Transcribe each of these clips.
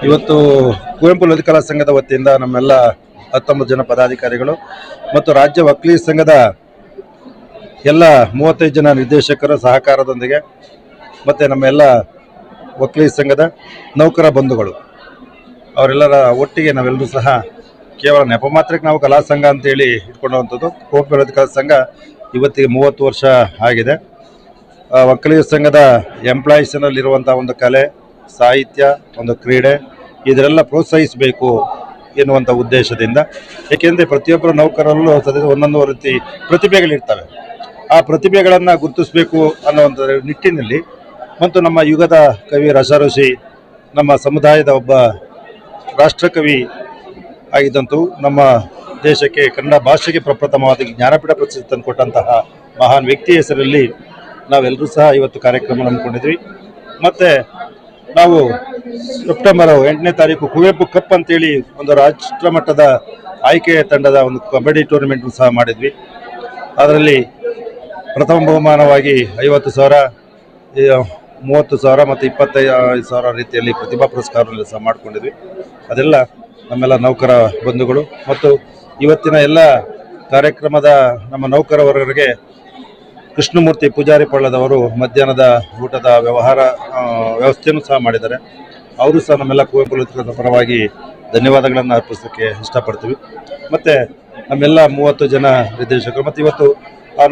ಇವತ್ತು ಕುವೆಂಪು ಲಲಿತ ಕಲಾ ಸಂಘದ ವತಿಯಿಂದ ನಮ್ಮೆಲ್ಲ 19 ಜನ ಪದಾಧಿಕಾರಿಗಳು ಮತ್ತು ರಾಜ್ಯ ವಕೀಲರ ಸಂಘದ ಎಲ್ಲ 35 ಜನ ನಿರ್ದೇಶಕರ ಸಹಕಾರದೊಂದಿಗೆ ಮತ್ತು ನಮ್ಮೆಲ್ಲ ವಕೀಲರ ಸಂಘದ ನೌಕರ ಬಂಧುಗಳು ಅವರೆಲ್ಲರ ಒಟ್ಟಿಗೆ ನಾವೆಲ್ಲರೂ ಸಹ ಕೇವಲ ನೆಪ ಮಾತ್ರಕ್ಕೆ ನಾವು ಕಲಾ ಸಂಘ ಅಂತೇಳಿ ಇಟ್ಕೊಳ್ಳುವಂಥದ್ದು. ಕುವೆಂಪು ಲಲಿತ ಕಲಾ ಸಂಘ ಇವತ್ತಿಗೆ 30 ವರ್ಷ ಆಗಿದೆ. ವಕೀಲರ ಸಂಘದ ಎಂಪ್ಲಾಯೀಸ್ನಲ್ಲಿರುವಂಥ ಒಂದು ಕಲೆ, ಸಾಹಿತ್ಯ, ಒಂದು ಕ್ರೀಡೆ ಇದರೆಲ್ಲ ಪ್ರೋತ್ಸಾಹಿಸಬೇಕು ಎನ್ನುವಂಥ ಉದ್ದೇಶದಿಂದ. ಏಕೆಂದರೆ ಪ್ರತಿಯೊಬ್ಬರು ನೌಕರರಲ್ಲೂ ಸದ್ಯದ ಒಂದೊಂದು ರೀತಿ ಪ್ರತಿಭೆಗಳಿರ್ತವೆ. ಆ ಪ್ರತಿಭೆಗಳನ್ನು ಗುರುತಿಸಬೇಕು ಅನ್ನುವಂಥ ನಿಟ್ಟಿನಲ್ಲಿ ಮತ್ತು ನಮ್ಮ ಯುಗದ ಕವಿ ರಸಋಷಿ, ನಮ್ಮ ಸಮುದಾಯದ ಒಬ್ಬ ರಾಷ್ಟ್ರಕವಿ ಆಗಿದ್ದಂತೂ ನಮ್ಮ ದೇಶಕ್ಕೆ ಕನ್ನಡ ಭಾಷೆಗೆ ಪ್ರಪ್ರಥಮವಾದ ಜ್ಞಾನಪೀಠ ಪ್ರಶಸ್ತಿ ತಂದುಕೊಟ್ಟಂತಹ ಮಹಾನ್ ವ್ಯಕ್ತಿ ಹೆಸರಲ್ಲಿ ನಾವೆಲ್ಲರೂ ಸಹ ಇವತ್ತು ಕಾರ್ಯಕ್ರಮ ಹಮ್ಮಿಕೊಂಡಿದ್ವಿ. ಮತ್ತು ನಾವು ಸೆಪ್ಟೆಂಬರ್ 8ನೇ ತಾರೀಕು ಕುವೆಂಪು ಕಪ್ ಅಂತೇಳಿ ಒಂದು ರಾಷ್ಟ್ರ ಮಟ್ಟದ ಆಯ್ಕೆಯ ತಂಡದ ಒಂದು ಕಬಡ್ಡಿ ಟೂರ್ನಮೆಂಟ್ ಸಹ ಮಾಡಿದ್ವಿ. ಅದರಲ್ಲಿ ಪ್ರಥಮ ಬಹುಮಾನವಾಗಿ 50,000, 30,000 ಮತ್ತು 25,000 ರೀತಿಯಲ್ಲಿ ಪ್ರತಿಭಾ ಪುರಸ್ಕಾರವನ್ನು ಸಹ ಮಾಡಿಕೊಂಡಿದ್ವಿ. ಅದೆಲ್ಲ ನಮ್ಮೆಲ್ಲ ನೌಕರ ಬಂಧುಗಳು ಮತ್ತು ಇವತ್ತಿನ ಎಲ್ಲ ಕಾರ್ಯಕ್ರಮದ ನಮ್ಮ ನೌಕರ ವರ್ಗರಿಗೆ ಕೃಷ್ಣಮೂರ್ತಿ ಪೂಜಾರಿ ಪಳ್ಳದವರು ಮಧ್ಯಾಹ್ನದ ಊಟದ ವ್ಯವಸ್ಥೆಯನ್ನು ಸಹ ಮಾಡಿದ್ದಾರೆ. ಅವರು ಸಹ ನಮ್ಮೆಲ್ಲ ಕುವೆಂಪು ಲಲಿತ ಪರವಾಗಿ ಧನ್ಯವಾದಗಳನ್ನು ಅರ್ಪಿಸೋಕ್ಕೆ ಇಷ್ಟಪಡ್ತೀವಿ. ಮತ್ತು ನಮ್ಮೆಲ್ಲ 30 ಜನ ನಿರ್ದೇಶಕರು ಮತ್ತು ಇವತ್ತು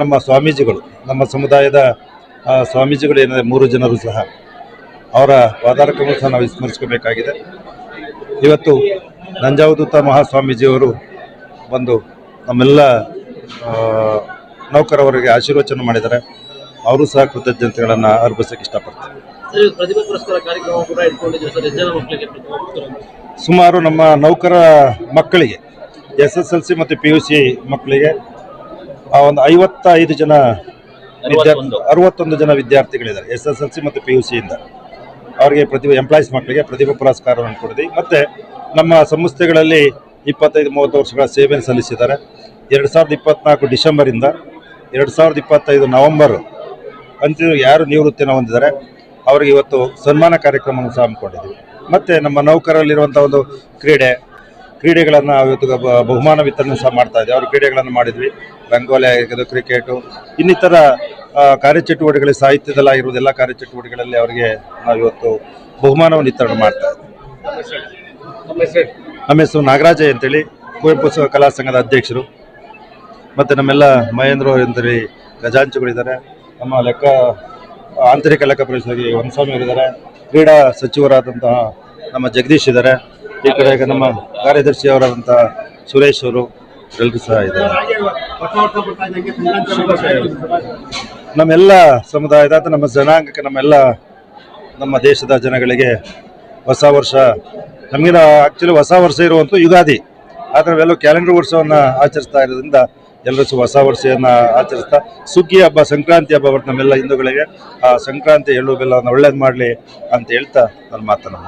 ನಮ್ಮ ಸ್ವಾಮೀಜಿಗಳು, ನಮ್ಮ ಸಮುದಾಯದ ಸ್ವಾಮೀಜಿಗಳು ಏನಿದೆ 3 ಜನರು ಸಹ ಅವರ ಪಾದಾರ್ಕವನ್ನು ಸಹ ನಾವು ಸ್ಮರಿಸಬೇಕಾಗಿದೆ. ಇವತ್ತು ನಂಜಾವಧೂತ ಮಹಾಸ್ವಾಮೀಜಿಯವರು ಬಂದು ನಮ್ಮೆಲ್ಲ ನೌಕರವರಿಗೆ ಆಶೀರ್ವಚನ ಮಾಡಿದ್ದಾರೆ. ಅವರು ಸಹ ಕೃತಜ್ಞತೆಗಳನ್ನು ಅರ್ಪಿಸೋಕ್ಕೆ ಇಷ್ಟಪಡ್ತಾರೆ. ಸುಮಾರು ನಮ್ಮ ನೌಕರ ಮಕ್ಕಳಿಗೆ SSLC ಮತ್ತು PUC ಮಕ್ಕಳಿಗೆ ಒಂದು 55 ಜನ 61 ಜನ ವಿದ್ಯಾರ್ಥಿಗಳಿದ್ದಾರೆ SSLC ಮತ್ತು PUC ಇಂದ. ಅವರಿಗೆ ಎಂಪ್ಲಾಯೀಸ್ ಮಕ್ಕಳಿಗೆ ಪ್ರತಿಭಾ ಪುರಸ್ಕಾರವನ್ನು ಕೊಡಿದ್ವಿ. ಮತ್ತು ನಮ್ಮ ಸಂಸ್ಥೆಗಳಲ್ಲಿ 25-30 ವರ್ಷಗಳ ಸೇವೆಯನ್ನು ಸಲ್ಲಿಸಿದ್ದಾರೆ. 2024 ಡಿಸೆಂಬರಿಂದ 2025 ನವೆಂಬರ್ ಅಂತಿಮ ಯಾರು ನಿವೃತ್ತಿಯನ್ನು ಹೊಂದಿದ್ದಾರೆ ಅವರಿಗೆ ಇವತ್ತು ಸನ್ಮಾನ ಕಾರ್ಯಕ್ರಮವನ್ನು ಸಹ ಹಮ್ಮಿಕೊಂಡಿದ್ದೀವಿ. ಮತ್ತು ನಮ್ಮ ನೌಕರಲ್ಲಿರುವಂಥ ಒಂದು ಕ್ರೀಡೆಗಳನ್ನು ಇವತ್ತು ಬಹುಮಾನ ವಿತರಣೆ ಸಹ ಮಾಡ್ತಾ ಇದ್ದೀವಿ. ಅವ್ರ ಕ್ರೀಡೆಗಳನ್ನು ಮಾಡಿದ್ವಿ. ರಂಗೋಲಿ ಆಗಿರೋದು, ಕ್ರಿಕೆಟು, ಇನ್ನಿತರ ಕಾರ್ಯಚಟುವಟಿಕೆಗಳು, ಸಾಹಿತ್ಯದಲ್ಲಾಗಿರುವುದು ಎಲ್ಲ ಕಾರ್ಯಚಟುವಟಿಕೆಗಳಲ್ಲಿ ಅವರಿಗೆ ನಾವು ಇವತ್ತು ಬಹುಮಾನವನ್ನು ವಿತರಣೆ ಮಾಡ್ತಾ ಇದ್ದೀವಿ. ನಮ್ಮ ಹೆಸರು ನಾಗರಾಜ ಅಂತೇಳಿ, ಕುವೆಂಪು ಕಲಾ ಸಂಘದ ಅಧ್ಯಕ್ಷರು. ಮತ್ತು ನಮ್ಮೆಲ್ಲ ಮಹೇಂದ್ರ ಅಂತೇಳಿ ಖಜಾಂಚಿಗಳಿದ್ದಾರೆ. ನಮ್ಮ ಆಂತರಿಕ ಲೆಕ್ಕ ಪರಿಶೋಧಕಿ ವಂಸ್ವಾಮಿ ಅವರಿದ್ದಾರೆ. ಕ್ರೀಡಾ ಸಚಿವರಾದಂತಹ ನಮ್ಮ ಜಗದೀಶ್ ಇದ್ದಾರೆ. ಈ ಕಡೆ ನಮ್ಮ ಕಾರ್ಯದರ್ಶಿಯವರಾದಂಥ ಸುರೇಶ್ ಅವರು ಎಲ್ಲರೂ ಸಹ ಇದ್ದಾರೆ. ನಮ್ಮೆಲ್ಲ ಸಮುದಾಯದ ನಮ್ಮ ಜನಾಂಗಕ್ಕೆ, ನಮ್ಮ ದೇಶದ ಜನಗಳಿಗೆ ಹೊಸ ವರ್ಷ, ನಮಗಿನ ಆ್ಯಕ್ಚುಲಿ ಹೊಸ ವರ್ಷ ಇರುವಂಥ ಯುಗಾದಿ, ಆದರೆ ನಾವೆಲ್ಲೂ ಕ್ಯಾಲೆಂಡರ್ ವರ್ಷವನ್ನು ಆಚರಿಸ್ತಾ ಇರೋದ್ರಿಂದ ಎಲ್ಲರೂ ಹೊಸ ವರ್ಷವನ್ನು ಆಚರಿಸ್ತಾ ಸುಗ್ಗಿ ಹಬ್ಬ, ಸಂಕ್ರಾಂತಿ ಹಬ್ಬ ಬರುತ್ತೆ ನಮ್ಮೆಲ್ಲ ಹಿಂದೂಗಳಿಗೆ. ಆ ಸಂಕ್ರಾಂತಿ ಎಳ್ಳು ಬೆಲ್ಲವನ್ನು ಒಳ್ಳೇದು ಮಾಡಲಿ ಅಂತ ಹೇಳ್ತಾ ನನ್ನ ಮಾತನ್ನು